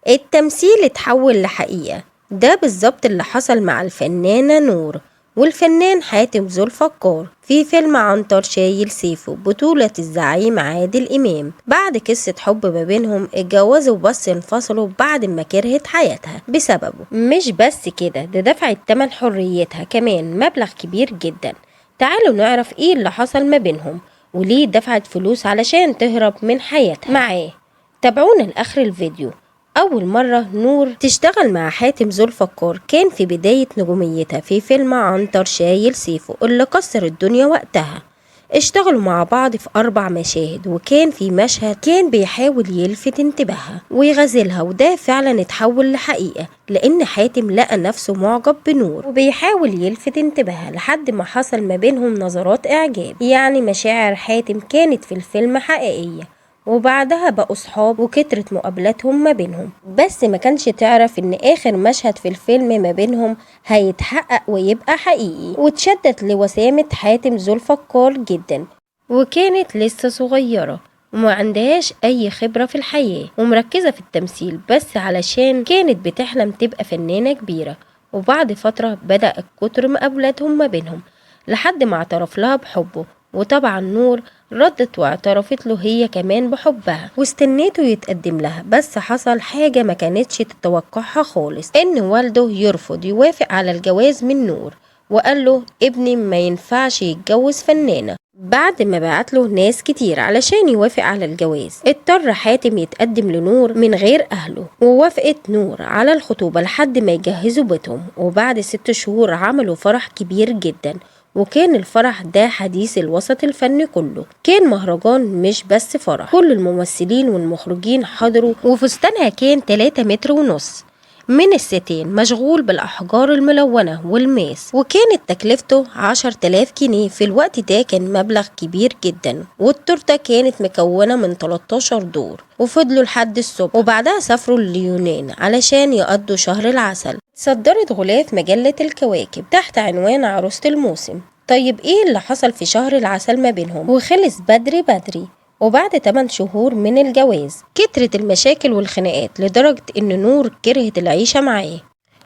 التمثيل اتحول لحقيقة. ده بالظبط اللي حصل مع الفنانة نور والفنان حاتم ذو الفقار في فيلم عنتر شايل سيفه بطولة الزعيم عادل إمام. بعد قصة حب ما بينهم اتجوزوا بس انفصلوا بعد ما كرهت حياتها بسببه. مش بس كده، ده دفعت تمن حريتها كمان مبلغ كبير جدا. تعالوا نعرف ايه اللي حصل ما بينهم وليه دفعت فلوس علشان تهرب من حياتها معاه. تابعونا لآخر الفيديو. أول مرة نور تشتغل مع حاتم ذو الفقار كان في بداية نجوميتها في فيلم عنتر شايل سيفه اللي كسر الدنيا وقتها. اشتغلوا مع بعض في 4 مشاهد، وكان في مشهد كان بيحاول يلفت انتباهها ويغازلها، وده فعلا اتحول لحقيقة لأن حاتم لقى نفسه معجب بنور وبيحاول يلفت انتباهها لحد ما حصل ما بينهم نظرات إعجاب. يعني مشاعر حاتم كانت في الفيلم حقيقية، وبعدها بقوا صحاب وكترت مقابلاتهم ما بينهم. بس ما كانش تعرف ان اخر مشهد في الفيلم ما بينهم هيتحقق ويبقى حقيقي. واتشدت لوسامة حاتم ذو الفقار جدا، وكانت لسه صغيرة وما عندهاش اي خبرة في الحياة ومركزة في التمثيل بس علشان كانت بتحلم تبقى فنانة كبيرة. وبعد فترة بدأ كتر مقابلاتهم ما بينهم لحد ما اعترف لها بحبه. وطبعا نور ردت واعترفت له هي كمان بحبها واستنيته يتقدم لها. بس حصل حاجة ما كانتش تتوقعها خالص، ان والده يرفض يوافق على الجواز من نور وقال له ابني ما ينفعش يتجوز فنانة. بعد ما بعت له ناس كتير علشان يوافق على الجواز، اضطر حاتم يتقدم لنور من غير أهله. ووافقت نور على الخطوبة لحد ما يجهزوا بيتهم. وبعد 6 شهور عملوا فرح كبير جدا، وكان الفرح ده حديث الوسط الفني كله. كان مهرجان مش بس فرح، كل الممثلين والمخرجين حضروا، وفستانها كان 3 متر ونص من الستين مشغول بالأحجار الملونة والماس، وكانت تكلفته 10,000 جنيه. في الوقت ده كان مبلغ كبير جدا. والتورتة كانت مكونة من 13 دور، وفضلوا لحد الصبح. وبعدها سافروا لليونان علشان يقضوا شهر العسل. صدرت غلاف مجلة الكواكب تحت عنوان عروسة الموسم. طيب ايه اللي حصل في شهر العسل ما بينهم وخلص بدري؟ وبعد 8 شهور من الجواز كترت المشاكل والخناقات لدرجة ان نور كرهت العيشة معاه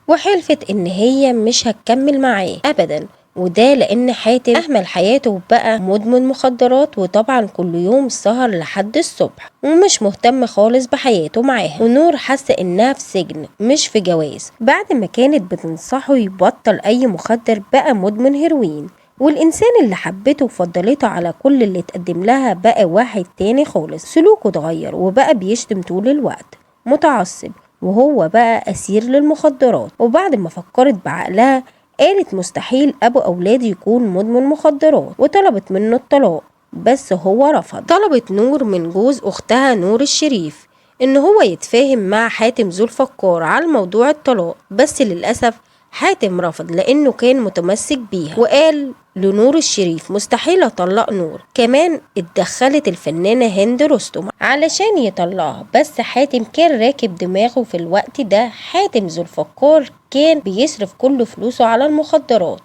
وحلفت ان هي مش هتكمل معاه ابدا. وده لان حاتم اهمل حياته وبقى مدمن مخدرات، وطبعا كل يوم سهر لحد الصبح ومش مهتم خالص بحياته معاها. ونور حاسه انها في سجن مش في جواز. بعد ما كانت بتنصحه يبطل اي مخدر بقى مدمن هيروين. والإنسان اللي حبته وفضلته على كل اللي اتقدم لها بقى واحد تاني خالص. سلوكه اتغير وبقى بيشتم طول الوقت، متعصب، وهو بقى أسير للمخدرات. وبعد ما فكرت بعقلها قالت مستحيل أبو أولادي يكون مدمن مخدرات، وطلبت منه الطلاق. بس هو رفض. طلبت نور من جوز أختها نور الشريف إن هو يتفاهم مع حاتم ذو الفقار على موضوع الطلاق، بس للأسف حاتم رفض لأنه كان متمسك بيها، وقال لنور الشريف مستحيل أطلق نور. كمان اتدخلت الفنانة هند رستم علشان يطلقها، بس حاتم كان راكب دماغه في الوقت ده. حاتم ذو الفقار كان بيصرف كل فلوسه على المخدرات،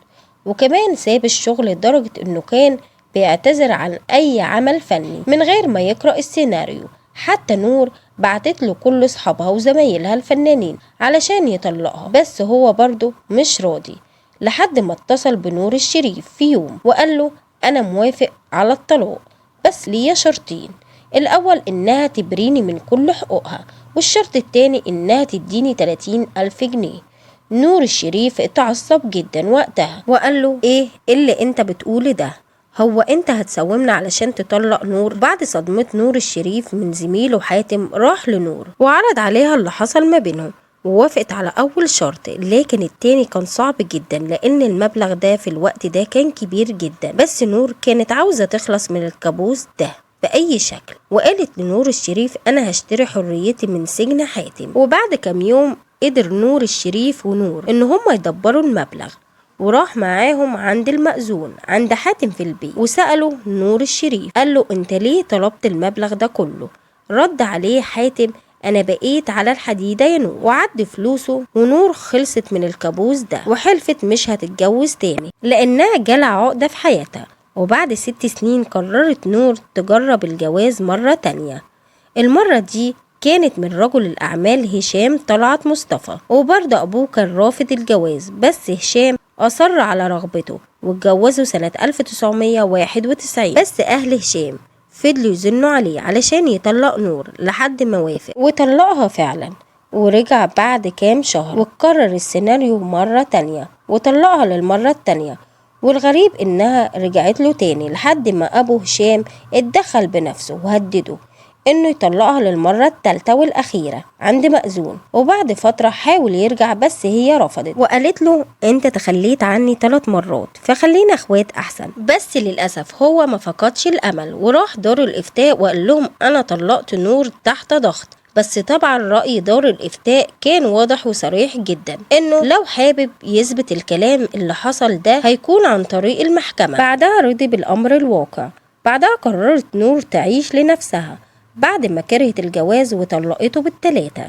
وكمان ساب الشغل لدرجة انه كان بيعتذر عن اي عمل فني من غير ما يقرأ السيناريو. حتى نور بعتت له كل اصحابها وزمايلها الفنانين علشان يطلقها، بس هو برضه مش راضي لحد ما اتصل بنور الشريف في يوم وقال له انا موافق على الطلاق بس ليا شرطين. الاول انها تبريني من كل حقوقها، والشرط التاني انها تديني 30,000 جنيه. نور الشريف اتعصب جدا وقتها وقال له ايه اللي انت بتقوله ده؟ هو انت هتساومنا علشان تطلق نور؟ بعد صدمة نور الشريف من زميله حاتم راح لنور وعرض عليها اللي حصل ما بينهم، ووافقت على اول شرط. لكن التاني كان صعب جدا لان المبلغ ده في الوقت ده كان كبير جدا. بس نور كانت عاوزة تخلص من الكابوس ده بأي شكل، وقالت لنور الشريف أنا هشتري حريتي من سجن حاتم. وبعد كام يوم قدر نور الشريف ونور إن هما يدبروا المبلغ، وراح معاهم عند المأذون عند حاتم في البيت وسألوا نور الشريف قال له انت ليه طلبت المبلغ ده كله؟ رد عليه حاتم انا بقيت على الحديدة يا نور، وعد فلوسه. ونور خلصت من الكابوس ده وحلفت مش هتتجوز تاني لانها جالها عقدة في حياتها. وبعد 6 سنين قررت نور تجرب الجواز مرة تانية. المرة دي كانت من رجل الأعمال هشام طلعت مصطفى، وبرضه أبوه كان رافض الجواز، بس هشام أصر على رغبته واتجوزوا سنة 1991. بس أهل هشام فضلوا يزنوا عليه علشان يطلق نور لحد ما وافق وطلقها فعلا، ورجع بعد كام شهر واتكرر السيناريو مرة تانية وطلقها للمرة التانية. والغريب إنها رجعت له تاني لحد ما أبو هشام اتدخل بنفسه وهدده إنه يطلقها للمرة التالتة والأخيرة عند مأذون. وبعد فترة حاول يرجع بس هي رفضت وقالت له أنت تخليت عني 3 مرات فخلينا أخوات أحسن. بس للأسف هو ما فقدش الأمل وراح دار الإفتاء وقال لهم أنا طلقت نور تحت ضغط. بس طبعا رأي دار الإفتاء كان واضح وصريح جدا إنه لو حابب يثبت الكلام اللي حصل ده هيكون عن طريق المحكمة. بعدها رضي بالأمر الواقع. بعدها قررت نور تعيش لنفسها بعد ما كرهت الجواز وطلقته بالثلاثة.